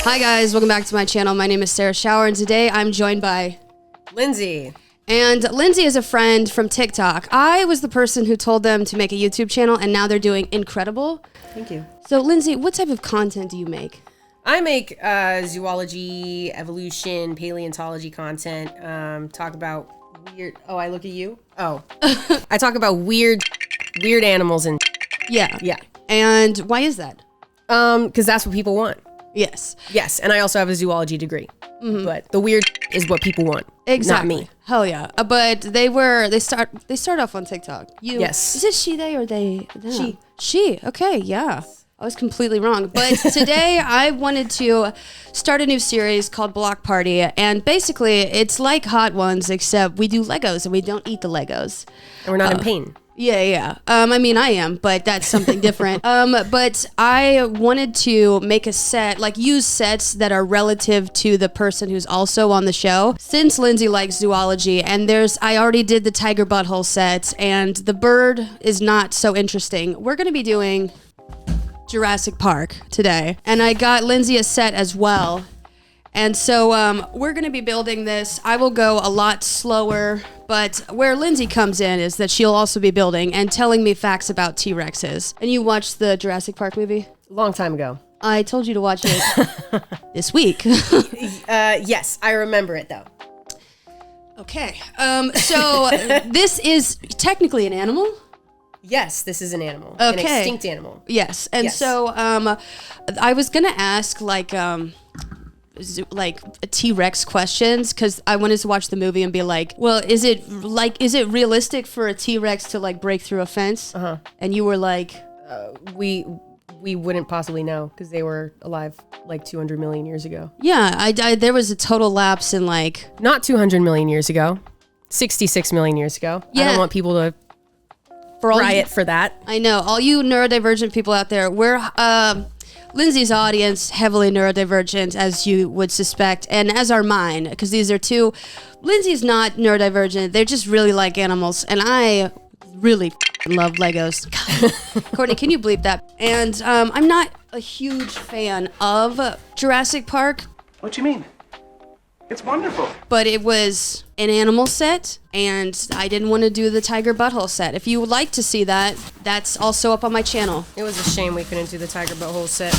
Hi guys, welcome back to my channel. My name is Schauer, and today I'm joined by Lindsay. And Lindsay is a friend from TikTok. I was the person who told them to make a YouTube channel, and now they're doing incredible. Thank you. So Lindsay, what type of content do you make? I make zoology, evolution, paleontology content. Talk about weird. Oh, I look at you. Oh, I talk about weird animals and. Yeah. And why is that? Because that's what people want. Yes. Yes, and I also have a zoology degree. Mm-hmm. But the weird is what people want. Exactly. Not me. Hell yeah. But they start off on TikTok. Yes. Is it she, they, or they? No. She. Okay. Yeah. I was completely wrong. But today I wanted to start a new series called Block Party. And basically it's like Hot Ones, except we do Legos and we don't eat the Legos. And we're not in pain. Yeah. I mean, I am, but that's something different. But I wanted to make a set, like use sets that are relative to the person who's also on the show. Since Lindsay likes zoology, and I already did the tiger butthole set, and the bird is not so interesting. We're going to be doing Jurassic Park today. And I got Lindsay a set as well. And so we're going to be building this. I will go a lot slower, but where Lindsay comes in is that she'll also be building and telling me facts about T-Rexes. And you watched the Jurassic Park movie? A long time ago. I told you to watch it this week. Yes, I remember it though. Okay. So this is technically an animal? Yes, this is an animal. Okay. An extinct animal. Yes. And so I was going to ask like T-Rex questions, because I wanted to watch the movie and be like, well, is it realistic for a T-Rex to like break through a fence? Uh-huh. And you were like, we wouldn't possibly know because they were alive like 200 million years ago. Yeah, there was a total lapse in like not 200 million years ago, 66 million years ago. Yeah. I don't want people to riot for that. I know, all you neurodivergent people out there, we're Lindsay's audience, heavily neurodivergent, as you would suspect, and as are mine, because these are two. Lindsay's not neurodivergent. They just really like animals, and I really love Legos. Courtney, can you bleep that? And I'm not a huge fan of Jurassic Park. What you mean? It's wonderful. But it was an animal set, and I didn't want to do the tiger butthole set. If you would like to see that, that's also up on my channel. It was a shame we couldn't do the tiger butthole set.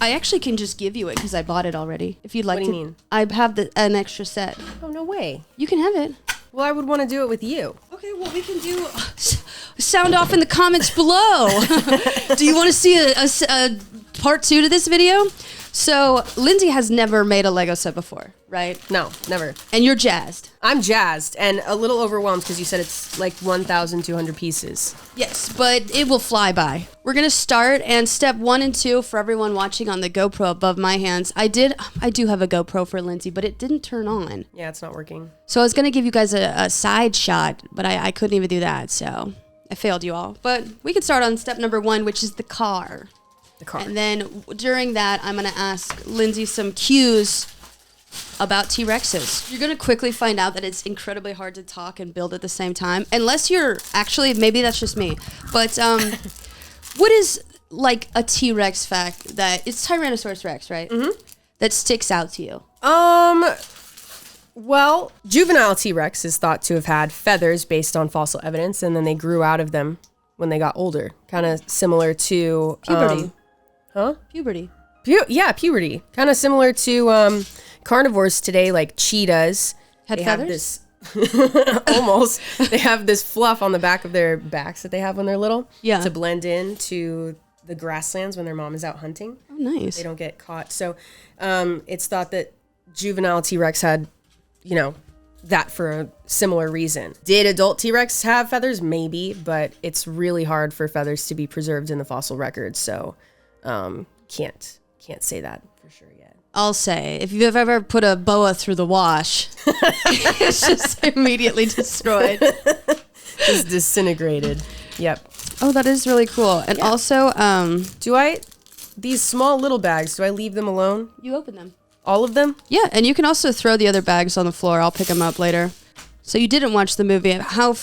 I actually can just give you it because I bought it already. If you'd like to. What do you mean? I have an extra set. Oh, no way. You can have it. Well, I would want to do it with you. Okay, well, we can do sound off in the comments below. Do you want to see a part 2 to this video? So Lindsay has never made a Lego set before, right? No, never. And you're jazzed. I'm jazzed and a little overwhelmed because you said it's like 1,200 pieces. Yes, but it will fly by. We're going to start, and step 1 and 2 for everyone watching on the GoPro above my hands. I do have a GoPro for Lindsay, but it didn't turn on. Yeah, it's not working. So I was going to give you guys a side shot, but I couldn't even do that, so I failed you all. But we can start on step number 1, which is the car. And then during that, I'm going to ask Lindsay some cues about T-Rexes. You're going to quickly find out that it's incredibly hard to talk and build at the same time. Unless you're actually, maybe that's just me. But what is like a T-Rex fact that, it's Tyrannosaurus Rex, right? Mm-hmm. That sticks out to you? Well, juvenile T-Rex is thought to have had feathers based on fossil evidence, and then they grew out of them when they got older. Kind of similar to... puberty. Puberty. Puberty. Kind of similar to carnivores today, like cheetahs. Had feathers? Almost. They have this fluff on the back of their backs that they have when they're little. Yeah. To blend in to the grasslands when their mom is out hunting. Oh, nice. They don't get caught. So it's thought that juvenile T-Rex had, that for a similar reason. Did adult T-Rex have feathers? Maybe, but it's really hard for feathers to be preserved in the fossil record. So... can't say that for sure yet. I'll say, if you've ever put a boa through the wash, it's just immediately destroyed. Just disintegrated. Yep. Oh, that is really cool. And also, these small little bags, do I leave them alone? You open them. All of them? Yeah, and you can also throw the other bags on the floor. I'll pick them up later. So you didn't watch the movie. How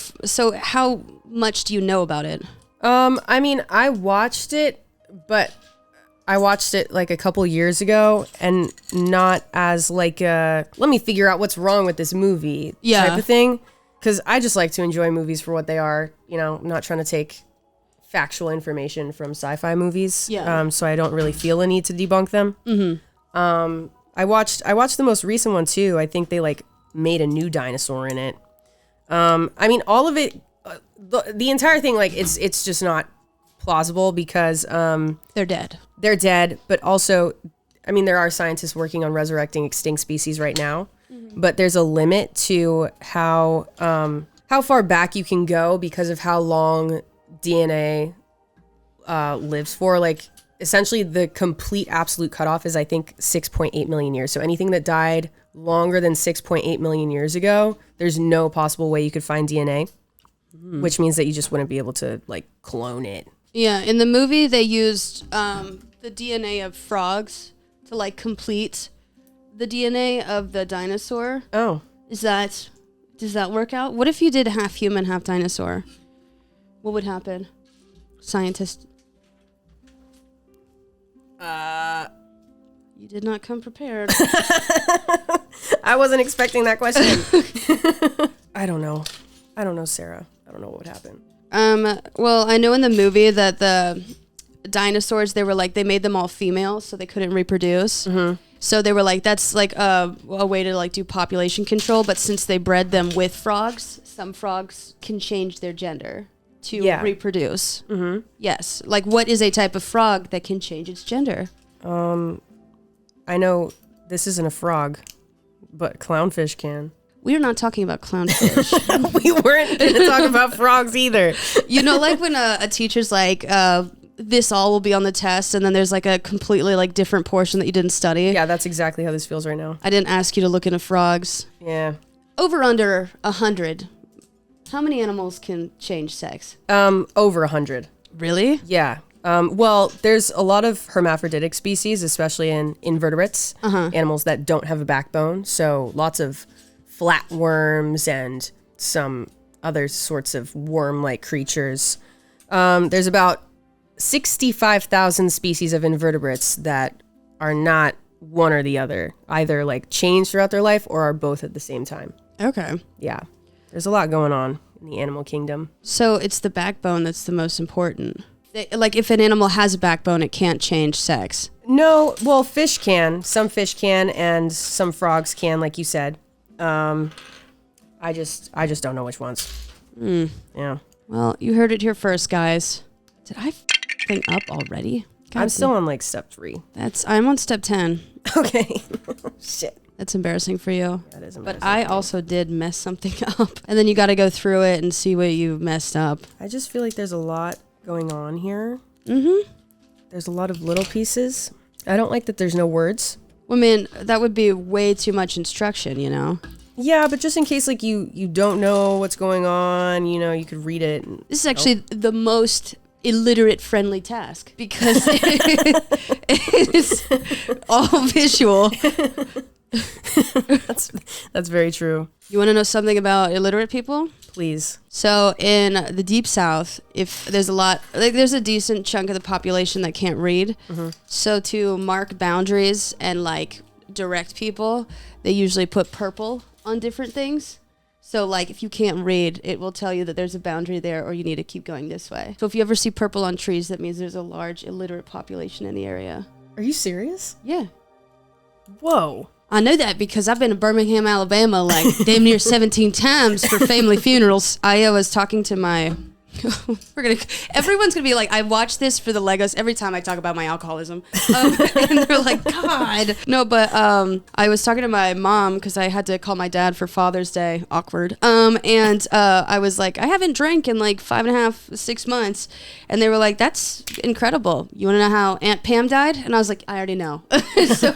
much do you know about it? I mean, I watched it, but I watched it like a couple years ago, and not as like let me figure out what's wrong with this movie type of thing. Because I just like to enjoy movies for what they are. You know, I'm not trying to take factual information from sci-fi movies. Yeah. So I don't really feel a need to debunk them. Mm-hmm. I watched the most recent one too. I think they like made a new dinosaur in it. I mean, all of it, the entire thing, like it's just not plausible because they're dead. They're dead, but also, I mean, there are scientists working on resurrecting extinct species right now, but there's a limit to how far back you can go because of how long DNA lives for. Like, essentially, the complete absolute cutoff is, I think, 6.8 million years. So anything that died longer than 6.8 million years ago, there's no possible way you could find DNA, which means that you just wouldn't be able to, like, clone it. Yeah, in the movie, they used the DNA of frogs to, like, complete the DNA of the dinosaur. Oh. Does that work out? What if you did half human, half dinosaur? What would happen? Scientist. You did not come prepared. I wasn't expecting that question. I don't know, Sarah. I don't know what would happen. Well, I know in the movie that the dinosaurs, they made them all female so they couldn't reproduce. Mm-hmm. So they were like, that's like a way to like do population control. But since they bred them with frogs, some frogs can change their gender to reproduce. Mm-hmm. Yes. Like, what is a type of frog that can change its gender? I know this isn't a frog, but clownfish can. We are not talking about clownfish. We weren't going to talk about frogs either. You know, like when a teacher's like, this all will be on the test, and then there's like a completely like different portion that you didn't study. Yeah, that's exactly how this feels right now. I didn't ask you to look into frogs. Yeah. Over under 100. How many animals can change sex? Over 100. Really? Yeah. Well, there's a lot of hermaphroditic species, especially in invertebrates, animals that don't have a backbone. So lots of flatworms and some other sorts of worm-like creatures. There's about 65,000 species of invertebrates that are not one or the other, either like change throughout their life or are both at the same time. Okay. Yeah. There's a lot going on in the animal kingdom. So it's the backbone that's the most important. Like if an animal has a backbone, it can't change sex. No, well, fish can. Some fish can, and some frogs can, like you said. I just don't know which ones. Yeah. Well, you heard it here first, guys. Did I thing up already? I'm still on like step 3. I'm on step 10. Okay. Shit. That's embarrassing for you. That is embarrassing. But I also did mess something up. And then you got to go through it and see what you messed up. I just feel like there's a lot going on here. Mm-hmm. There's a lot of little pieces. I don't like that there's no words. Well, I mean, that would be way too much instruction, you know? Yeah, but just in case like you don't know what's going on, you know, you could read it. This is actually the most illiterate friendly task because it's all visual. That's very true. You want to know something about illiterate people? Please. So in the Deep South, if there's there's a decent chunk of the population that can't read. Mm-hmm. So to mark boundaries and like direct people, they usually put purple on different things. So like if you can't read, it will tell you that there's a boundary there or you need to keep going this way. So if you ever see purple on trees, that means there's a large illiterate population in the area. Are you serious? Yeah. Whoa. I know that because I've been to Birmingham, Alabama, like damn near 17 times for family funerals. I was talking to my... everyone's gonna be like, I watch this for the Legos every time I talk about my alcoholism. And they're like, God. No, but I was talking to my mom because I had to call my dad for Father's Day. Awkward. And I was like, I haven't drank in like 5.5, 6 months. And they were like, that's incredible. You want to know how Aunt Pam died? And I was like, I already know. So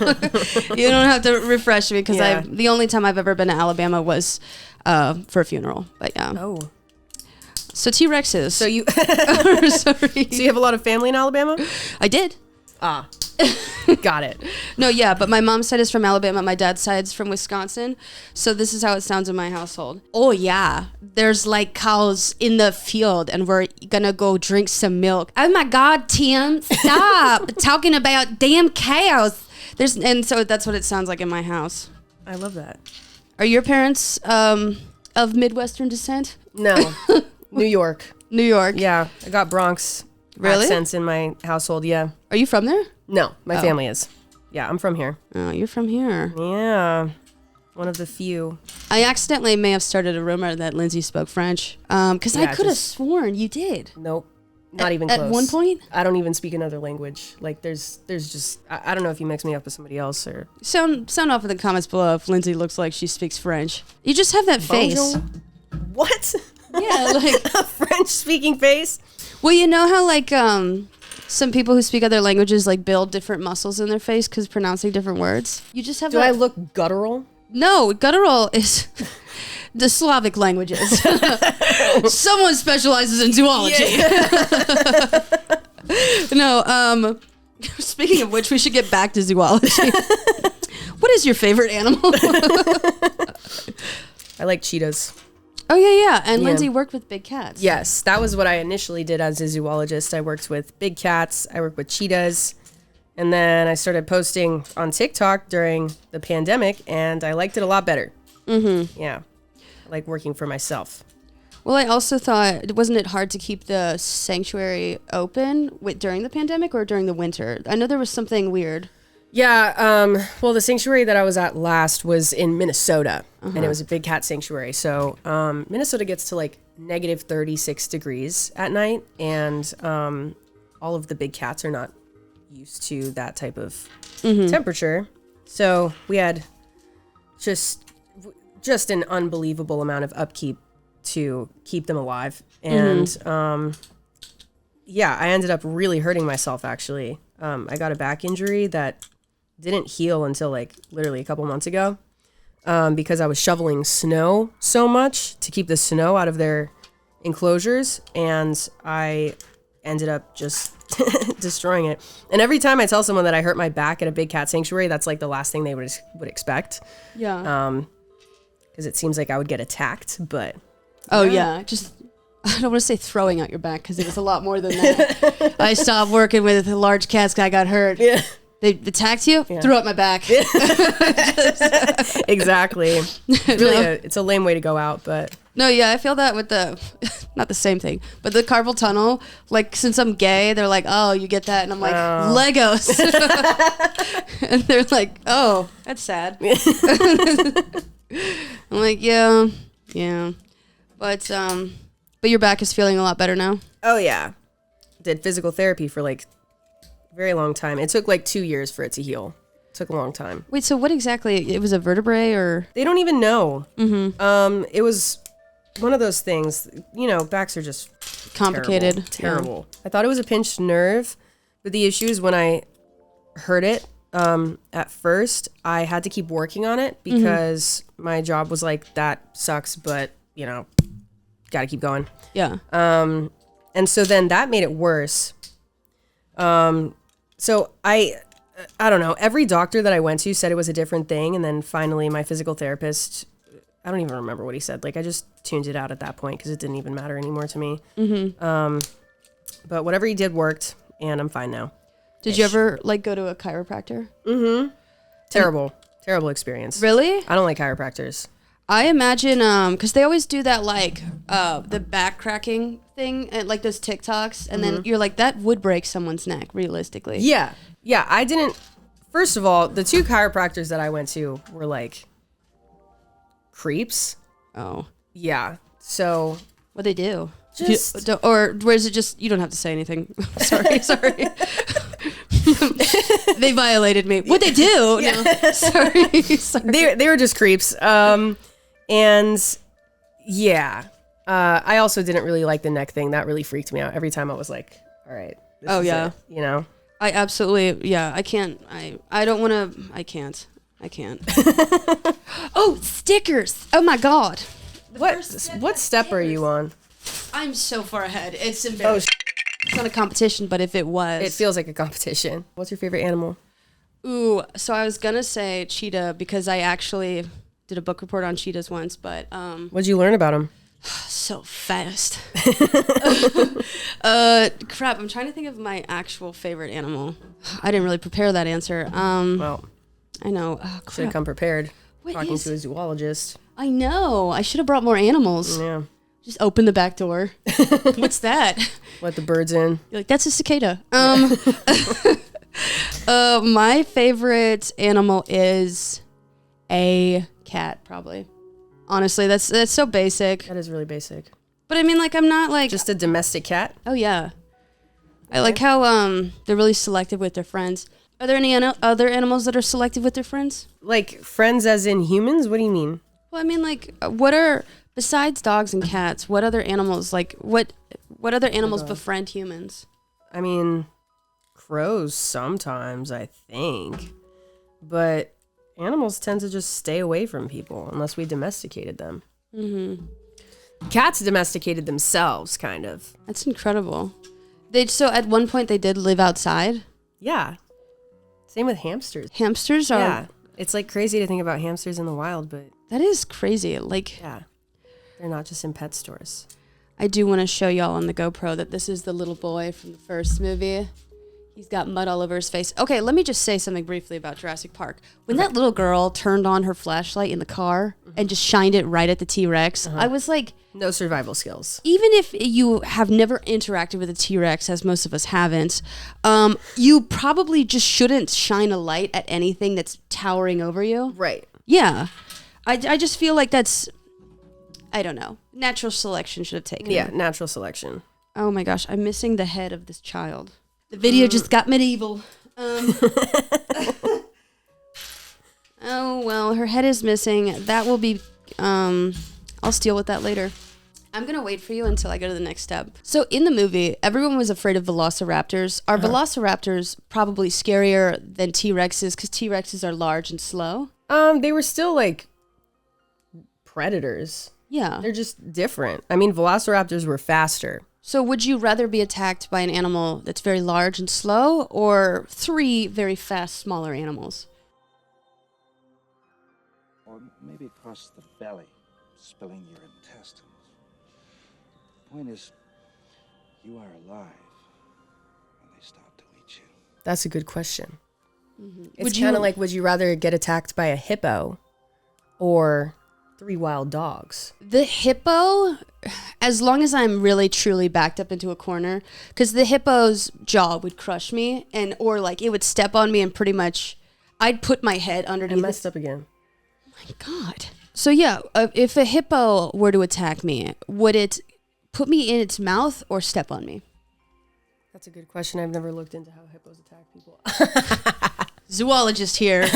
you don't have to refresh me because the only time I've ever been to Alabama was for a funeral. But yeah. Oh. So T-Rexes. So you Sorry. So you have a lot of family in Alabama? I did. Ah. Got it. No, yeah, but my mom's side is from Alabama. My dad's side's from Wisconsin. So this is how it sounds in my household. Oh, yeah. There's like cows in the field and we're gonna go drink some milk. Oh my God, Tim, stop talking about damn cows. And so that's what it sounds like in my house. I love that. Are your parents of Midwestern descent? No. New York. New York. Yeah. I got Bronx accents in my household. Yeah. Are you from there? No, my family is. Yeah, I'm from here. Oh, you're from here. Yeah. One of the few. I accidentally may have started a rumor that Lindsay spoke French. Because I could have sworn you did. Nope. Not even close. At one point? I don't even speak another language. Like, there's just... I don't know if you mix me up with somebody else or... Sound off in the comments below if Lindsay looks like she speaks French. You just have that face. Bonjour? What? Yeah, like... A French-speaking face? Well, you know how, like, some people who speak other languages, like, build different muscles in their face because pronouncing different words? You just have Do I look guttural? No, guttural is the Slavic languages. Someone specializes in zoology. Yeah. No, speaking of which, we should get back to zoology. What is your favorite animal? I like cheetahs. Oh, yeah. And Lindsay worked with big cats. Yes, that was what I initially did as a zoologist. I worked with big cats. I worked with cheetahs. And then I started posting on TikTok during the pandemic, and I liked it a lot better. Mm-hmm. Yeah. I like working for myself. Well, I also thought, wasn't it hard to keep the sanctuary open during the pandemic or during the winter? I know there was something weird. Yeah, well, the sanctuary that I was at last was in Minnesota, and it was a big cat sanctuary. So Minnesota gets to like negative 36 degrees at night, and all of the big cats are not used to that type of temperature. So we had just an unbelievable amount of upkeep to keep them alive. And yeah, I ended up really hurting myself, actually. I got a back injury that didn't heal until like literally a couple months ago, because I was shoveling snow so much to keep the snow out of their enclosures, and I ended up just destroying it. And every time I tell someone that I hurt my back at a big cat sanctuary, that's like the last thing they would expect. Yeah. Because it seems like I would get attacked, but... Oh, yeah. Just... I don't want to say throwing out your back because it was a lot more than that. I stopped working with large cats because I got hurt. Yeah. They attacked you? Yeah. Threw out my back. Yeah. Exactly. It's a lame way to go out, but... No, yeah, I feel that with the... Not the same thing, but the carpal tunnel, like, since I'm gay, they're like, oh, you get that? And I'm like, Legos. And they're like, oh, that's sad. I'm like, yeah. But your back is feeling a lot better now? Oh, yeah. Did physical therapy for, like, a very long time. It took, like, 2 years for it to heal. It took a long time. Wait, so what exactly? It was a vertebrae, or? They don't even know. Mm-hmm. It was one of those things, you know, backs are just complicated. Terrible. Yeah. I thought it was a pinched nerve, but the issue is when I heard it, at first, I had to keep working on it because my job was like, that sucks, but, you know, gotta keep going. Yeah. And so then that made it worse. So I don't know. Every doctor that I went to said it was a different thing. And then finally my physical therapist, I don't even remember what he said. Like, I just tuned it out at that point because it didn't even matter anymore to me. But whatever he did worked, and I'm fine now. Did you ever, like, go to a chiropractor? Terrible experience. Really? I don't like chiropractors. I imagine, because they always do that, like, the back cracking thing, and, like, those TikToks, and then you're like, that would break someone's neck, realistically. Yeah, I didn't, first of all, the 2 chiropractors that I went to were, like, creeps. Oh. Yeah, so. What'd they do? Just. Or is it just, you don't have to say anything. sorry. They violated me. What'd they do? Yeah. No. Sorry. They were just creeps. And yeah, I also didn't really like the neck thing. That really freaked me out. Every time I was like, all right. This is it, you know? I absolutely, yeah, I can't. I don't want to, I can't. Oh, stickers. Oh my God. What step are you on? I'm so far ahead. It's embarrassing. It's not a competition, but if it was. It feels like a competition. What's your favorite animal? Ooh, so I was gonna say cheetah because I actually did a book report on cheetahs once, but What'd you learn about them? so fast. Crap, I'm trying to think of my actual favorite animal. I didn't really prepare that answer. Well, I know. Oh, should have crap. come prepared. What Talking is- to a zoologist. I know. I should have brought more animals. Yeah. Just open the back door. What's that? Let the birds in. You're like, that's a cicada. My favorite animal is a cat, probably. Honestly, that's so basic. That is really basic. But I mean, like, I'm not like... Just a domestic cat? Oh, yeah. I like how they're really selective with their friends. Are there any other animals that are selective with their friends? Like friends as in humans? What do you mean? Well, I mean, like, what are... Besides dogs and cats, what other animals, like, what other animals befriend humans? I mean, crows sometimes, I think. But animals tend to just stay away from people unless we domesticated them. Mm-hmm. Cats domesticated themselves, kind of. That's incredible. So at one point they did live outside? Yeah. Same with hamsters. Hamsters are... Yeah. It's like crazy to think about hamsters in the wild, but... That is crazy. Like... Yeah. They're not just in pet stores. I do want to show y'all on the GoPro that this is the little boy from the first movie. He's got mud all over his face. Okay, let me just say something briefly about Jurassic Park. When that little girl turned on her flashlight in the car and just shined it right at the T-Rex, I was like... No survival skills. Even if you have never interacted with a T-Rex, as most of us haven't, you probably just shouldn't shine a light at anything that's towering over you. Right. Yeah. I just feel like that's... I don't know. Natural selection should have taken Yeah, it. natural selection. Oh my gosh, I'm missing the head of this child. The video just got medieval. Oh, well, her head is missing. That will be... I'll deal with that later. I'm going to wait for you until I go to the next step. So in the movie, everyone was afraid of velociraptors. Are velociraptors probably scarier than T-Rexes because T-Rexes are large and slow? They were still like predators. Yeah. They're just different. I mean, velociraptors were faster. So would you rather be attacked by an animal that's very large and slow or 3 very fast, smaller animals? Or maybe across the belly, spilling your intestines. The point is, you are alive when they start to eat you. That's a good question. Mm-hmm. It's kind of like, would you rather get attacked by a hippo or 3 wild dogs? The hippo, as long as I'm really truly backed up into a corner, because the hippo's jaw would crush me, or like it would step on me and pretty much I'd put my head I underneath. messed up again. My God. So yeah, if a hippo were to attack me, would it put me in its mouth or step on me? That's a good question. I've never looked into how hippos attack people. Zoologist here.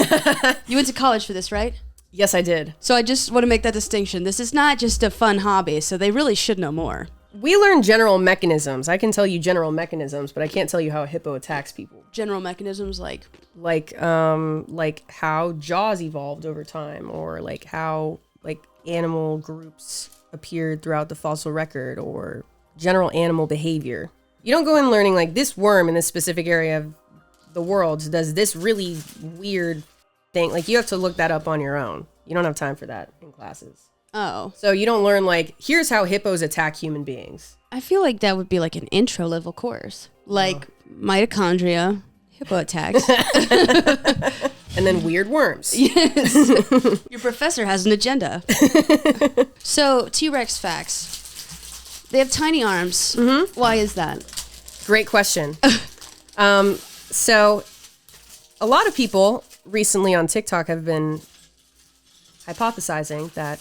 You went to college for this, right? Yes, I did. So I just want to make that distinction. This is not just a fun hobby, so they really should know more. We learn general mechanisms. I can tell you general mechanisms, but I can't tell you how a hippo attacks people. General mechanisms like how jaws evolved over time, or like how like animal groups appeared throughout the fossil record, or general animal behavior. You don't go in learning like this worm in this specific area of the world does this really weird thing. Like you have to look that up on your own. You don't have time for that in classes. Oh. So you don't learn like, here's how hippos attack human beings. I feel like that would be like an intro level course. Like mitochondria, hippo attacks. And then weird worms. Yes. Your professor has an agenda. So T-Rex facts. They have tiny arms. Mm-hmm. Why is that? Great question. So a lot of people recently on TikTok have been hypothesizing that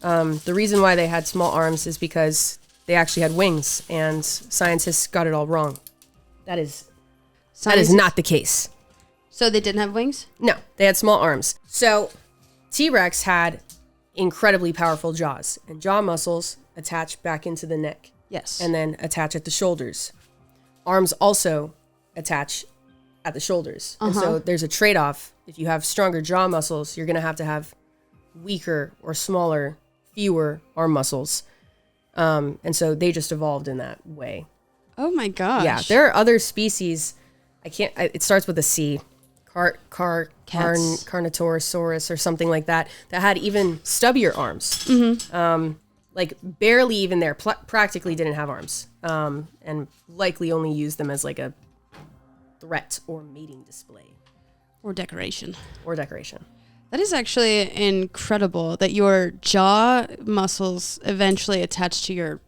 the reason why they had small arms is because they actually had wings, and scientists got it all wrong. That is not the case. So they didn't have wings? No, they had small arms. So T-Rex had incredibly powerful jaws, and jaw muscles attach back into the neck. Yes. And then attach at the shoulders. Arms also attach at the shoulders. And so there's a trade-off. If you have stronger jaw muscles, you're going to have weaker or smaller, fewer arm muscles. And so they just evolved in that way. Oh my gosh. Yeah, there are other species. It starts with a C. Carnotaurus or something like that had even stubbier arms. Like barely even there, practically didn't have arms, and likely only used them as like a threat or mating display. Or decoration. That is actually incredible that your jaw muscles eventually attach to your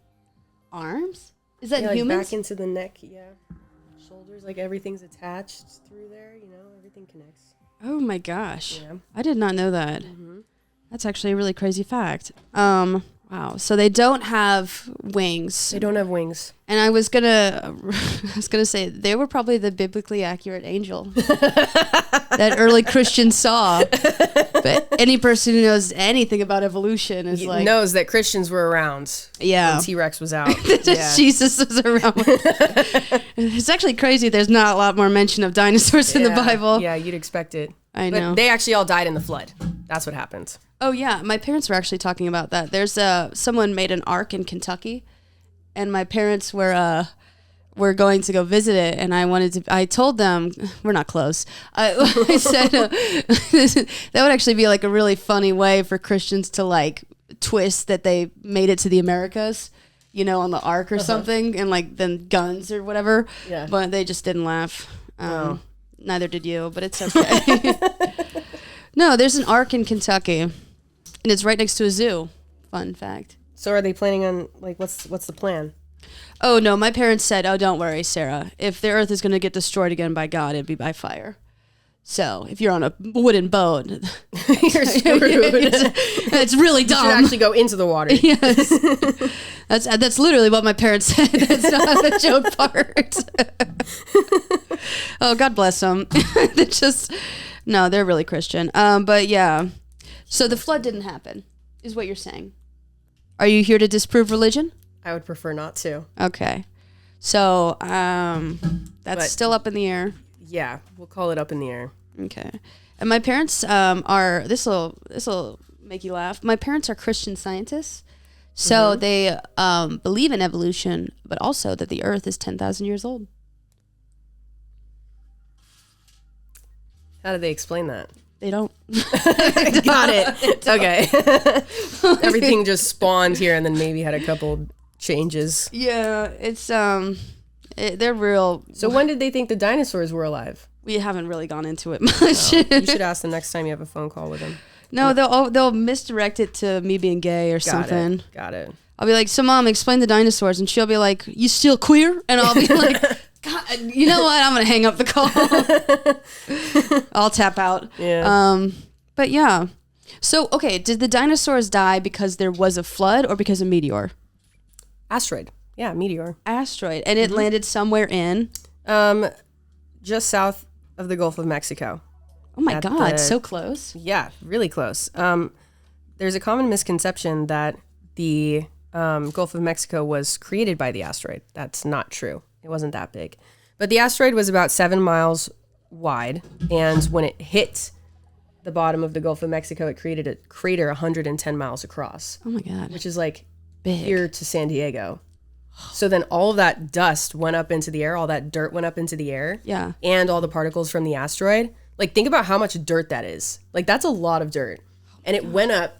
arms. Is that like humans? back into the neck, yeah. Shoulders, like everything's attached through there, everything connects. Oh my gosh. Yeah. I did not know that. That's actually a really crazy fact. Wow. So they don't have wings. They don't have wings. And I was gonna say they were probably the biblically accurate angel that early Christians saw. But any person who knows anything about evolution is like knows that Christians were around. Yeah, when T-Rex was out. Yeah. Jesus was around. It's actually crazy. There's not a lot more mention of dinosaurs in the Bible. Yeah, you'd expect it. I know. But they actually all died in the flood. That's what happened. Oh yeah, my parents were actually talking about that. There's someone made an ark in Kentucky, and my parents were going to go visit it, and I told them we're not close. I said that would actually be like a really funny way for Christians to like twist that they made it to the Americas, on the ark or something, and like then guns or whatever. Yeah. But they just didn't laugh. Neither did you, but it's okay. No, there's an ark in Kentucky, and it's right next to a zoo. Fun fact. So are they planning on, like, what's the plan? Oh, no, my parents said, oh, don't worry, Sarah. If the earth is going to get destroyed again by God, it'd be by fire. So if you're on a wooden boat, you're screwed. it's really dumb. You should actually go into the water. Yes. That's literally what my parents said. That's not the joke part. Oh, God bless them. No, they're really Christian. But yeah. So the flood didn't happen, is what you're saying. Are you here to disprove religion? I would prefer not to. Okay. So that's still up in the air. Yeah, we'll call it up in the air. Okay. And my parents are this'll make you laugh. My parents are Christian scientists. So they believe in evolution, but also that the earth is 10,000 years old. How do they explain that? They don't. Got it. Okay. Everything just spawned here and then maybe had a couple changes. Yeah, it's they're real. So when did they think the dinosaurs were alive? We haven't really gone into it much. You should ask them next time you have a phone call with them. No, they'll misdirect it to me being gay or something. Got it. I'll be like, so Mom, explain the dinosaurs, and she'll be like, you still queer? And I'll be like, God, you know what? I'm gonna hang up the call. I'll tap out. Yeah. But yeah. So okay, did the dinosaurs die because there was a flood or because of meteor? Asteroid. Yeah, meteor. Asteroid, and it landed somewhere in. Just south of the Gulf of Mexico. Oh my God, so close. Yeah, really close. There's a common misconception that the Gulf of Mexico was created by the asteroid. That's not true. It wasn't that big. But the asteroid was about 7 miles wide, and when it hit the bottom of the Gulf of Mexico, it created a crater 110 miles across. Oh my God. Which is like big. Here to San Diego. So then all of that dust went up into the air, all that dirt went up into the air. Yeah. And all the particles from the asteroid. Like, think about how much dirt that is. Like, that's a lot of dirt. And it went up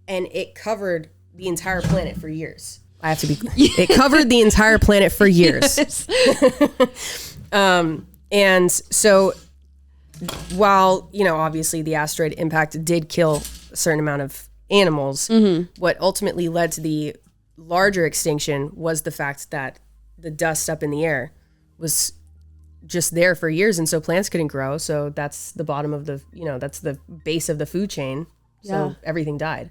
and it covered the entire planet for years. I have to be It covered the entire planet for years. Yes. And so while, obviously the asteroid impact did kill a certain amount of animals, what ultimately led to the larger extinction was the fact that the dust up in the air was just there for years, and so plants couldn't grow. So that's the bottom of the, that's the base of the food chain. So everything died.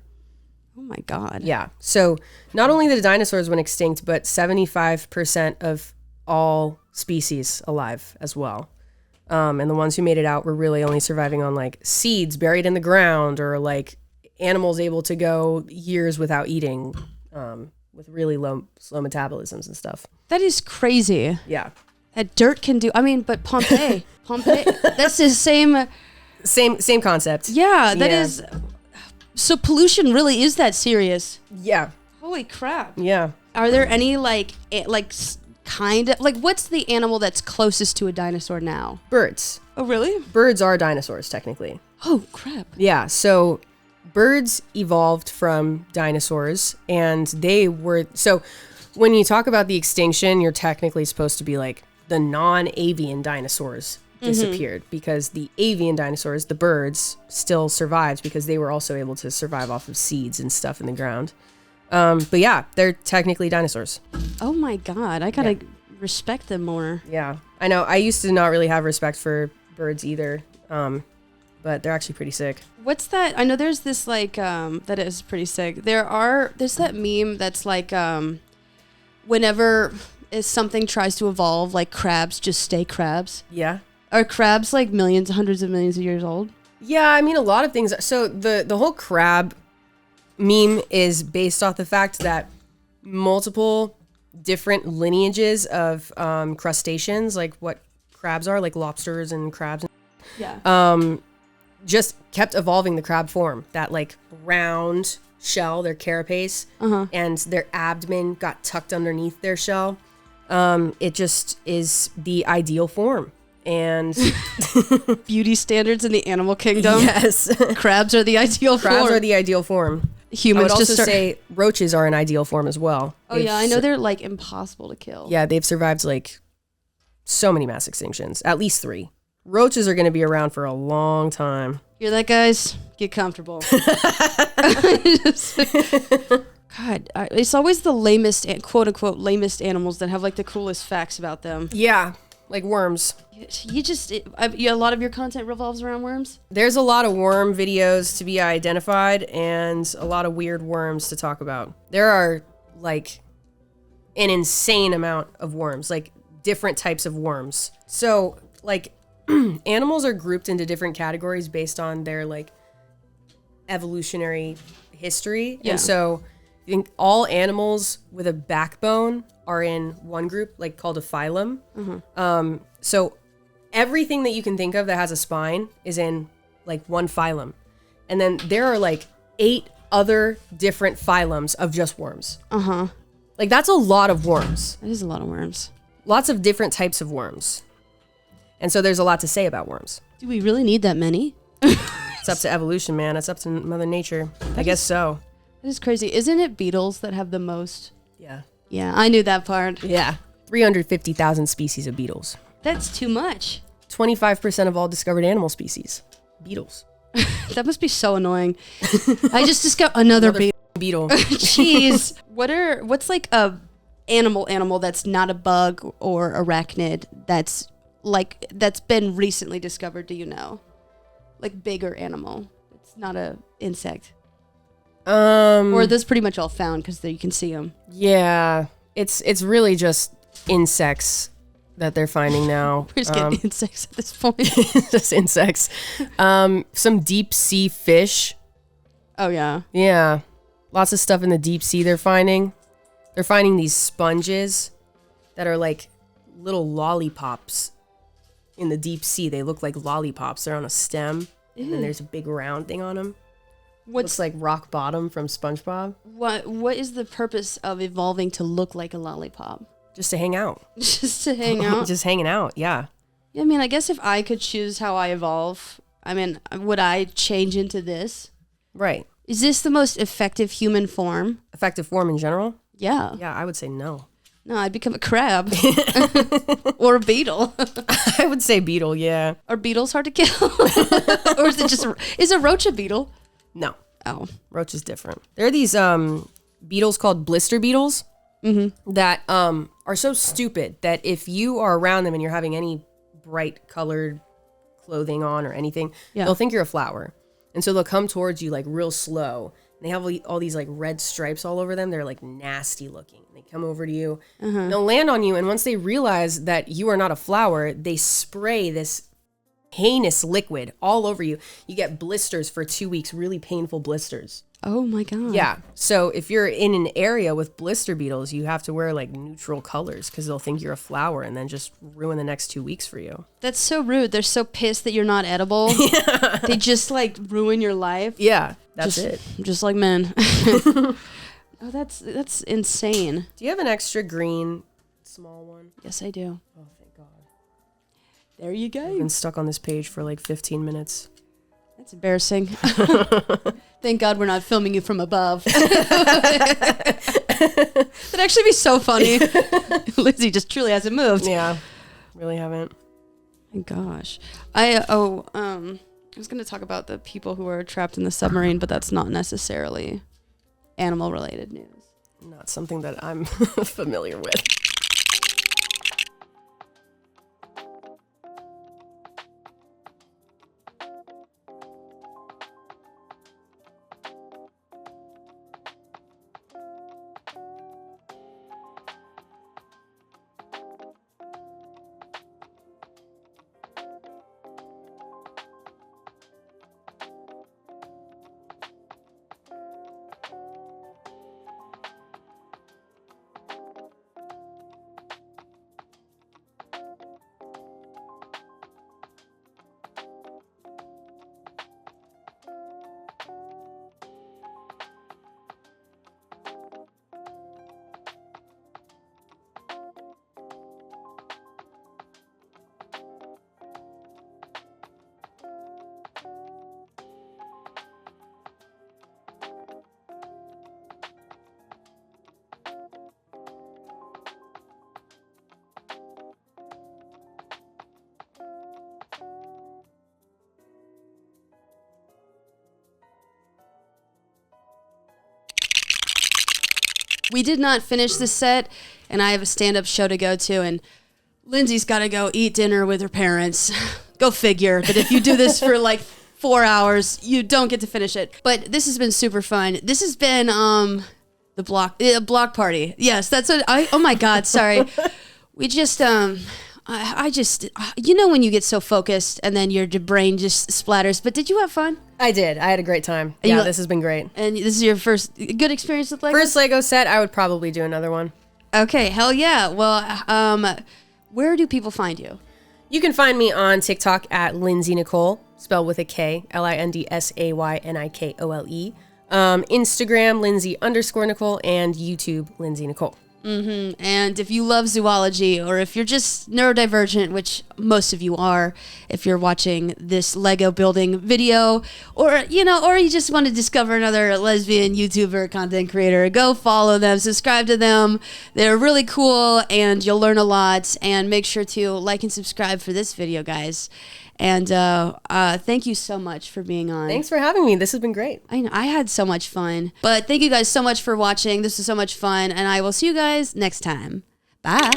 Oh my God. Yeah. So not only the dinosaurs went extinct, but 75% of all species alive as well. And the ones who made it out were really only surviving on like seeds buried in the ground or like animals able to go years without eating, with really slow metabolisms and stuff. That is crazy. Yeah. That dirt can do. I mean, but Pompeii. That's the same concept. Yeah, that is. So pollution really is that serious. Yeah. Holy crap. Yeah. Are there any kind of, like, what's the animal that's closest to a dinosaur now? Birds. Oh, really? Birds are dinosaurs, technically. Oh, crap. Yeah, so birds evolved from dinosaurs, and they were... So when you talk about the extinction, you're technically supposed to be like the non-avian dinosaurs disappeared, because the avian dinosaurs, the birds, still survived because they were also able to survive off of seeds and stuff in the ground. But yeah, they're technically dinosaurs. Oh my God, I gotta respect them more. Yeah, I know. I used to not really have respect for birds either, but they're actually pretty sick. What's that? I know there's this like, that is pretty sick. There's that meme that's like, whenever something tries to evolve, like crabs just stay crabs. Yeah. Are crabs like millions, hundreds of millions of years old? Yeah, I mean, a lot of things. So the whole crab meme is based off the fact that multiple different lineages of crustaceans, like what crabs are, like lobsters and crabs, just kept evolving the crab form. That like round shell, their carapace, and their abdomen got tucked underneath their shell. It just is the ideal form. And beauty standards in the animal kingdom. Yes. Crabs are the ideal form. Crabs are the ideal form. Humans I would just also say roaches are an ideal form as well. Oh yeah, I know they're like impossible to kill. Yeah, they've survived like so many mass extinctions, at least 3. Roaches are going to be around for a long time. Hear that, guys? Get comfortable. God, it's always the lamest, quote unquote, lamest animals that have like the coolest facts about them. Yeah, like worms. A lot of your content revolves around worms? There's a lot of worm videos to be identified and a lot of weird worms to talk about. There are like an insane amount of worms, like different types of worms. So like animals are grouped into different categories based on their like evolutionary history. Yeah. And so I think all animals with a backbone are in one group, like called a phylum. So everything that you can think of that has a spine is in like one phylum. And then there are like 8 other different phylums of just worms. Like that's a lot of worms. That is a lot of worms. Lots of different types of worms. And so there's a lot to say about worms. Do we really need that many? It's up to evolution, man. It's up to Mother Nature. I guess so. That is crazy. Isn't it beetles that have the most? Yeah. Yeah, I knew that part. Yeah. 350,000 species of beetles. That's too much. 25% of all discovered animal species. Beetles. That must be so annoying. I just discovered another beetle. Jeez. What's like a animal that's not a bug or arachnid that's been recently discovered, do you know? Like bigger animal. It's not a insect. Or are those pretty much all found because you can see them? Yeah. It's really just insects that they're finding now. We're just getting insects at this point. Just insects. Some deep sea fish. Oh yeah. Yeah. Lots of stuff in the deep sea they're finding. They're finding these sponges that are like little lollipops in the deep sea. They look like lollipops. They're on a stem. And then there's a big round thing on them. Looks like rock bottom from SpongeBob. What is the purpose of evolving to look like a lollipop? Just to hang out. Just to hang out? Just hanging out, yeah. I mean, I guess if I could choose how I evolve, I mean, would I change into this? Right. Is this the most effective human form? Effective form in general? Yeah. Yeah, I would say no. No, I'd become a crab. Or a beetle. I would say beetle, yeah. Are beetles hard to kill? Or is a roach a beetle? No. Oh. Roach is different. There are these beetles called blister beetles that are so stupid that if you are around them and you're having any bright colored clothing on or anything, they'll think you're a flower. And so they'll come towards you like real slow. And they have all these like red stripes all over them. They're like nasty looking. They come over to you, they'll land on you. And once they realize that you are not a flower, they spray this heinous liquid all over you. You get blisters for 2 weeks, really painful blisters. Oh my God. Yeah. So if you're in an area with blister beetles, you have to wear like neutral colors because they'll think you're a flower and then just ruin the next 2 weeks for you. That's so rude. They're so pissed that you're not edible. Yeah. They just like ruin your life. Yeah. That's it. Just like men. Oh, that's insane. Do you have an extra green small one. Yes, I do. Oh, thank God. There you I've go. been stuck on this page for like 15 minutes. That's embarrassing. Thank God we're not filming you from above. That'd actually be so funny. Lindsay just truly hasn't moved. Yeah, really haven't. My gosh. I was going to talk about the people who are trapped in the submarine, but that's not necessarily animal related news. Not something that I'm familiar with. We did not finish the set, and I have a stand-up show to go to, and Lindsay's got to go eat dinner with her parents. Go figure. But if you do this for like 4 hours, you don't get to finish it. But this has been super fun. This has been the block party. Yes, that's what oh my God, sorry. We just I just, you know, when you get so focused and then your brain just splatters. But did you have fun? I did. I had a great time. Yeah, this has been great. And this is your first good experience with Lego? First Lego set. I would probably do another one. Okay, hell yeah. Well, where do people find you? You can find me on TikTok at Lindsay Nicole, spelled with a K, LINDSAYNIKOLE. Instagram, Lindsay_Nicole, and YouTube, Lindsay Nicole. And if you love zoology, or if you're just neurodivergent, which most of you are, if you're watching this Lego building video, or you just want to discover another lesbian YouTuber content creator, go follow them, subscribe to them. They're really cool, and you'll learn a lot. And make sure to like and subscribe for this video, guys. And thank you so much for being on. Thanks for having me. This has been great. I know, I had so much fun. But thank you guys so much for watching. This was so much fun. And I will see you guys next time. Bye.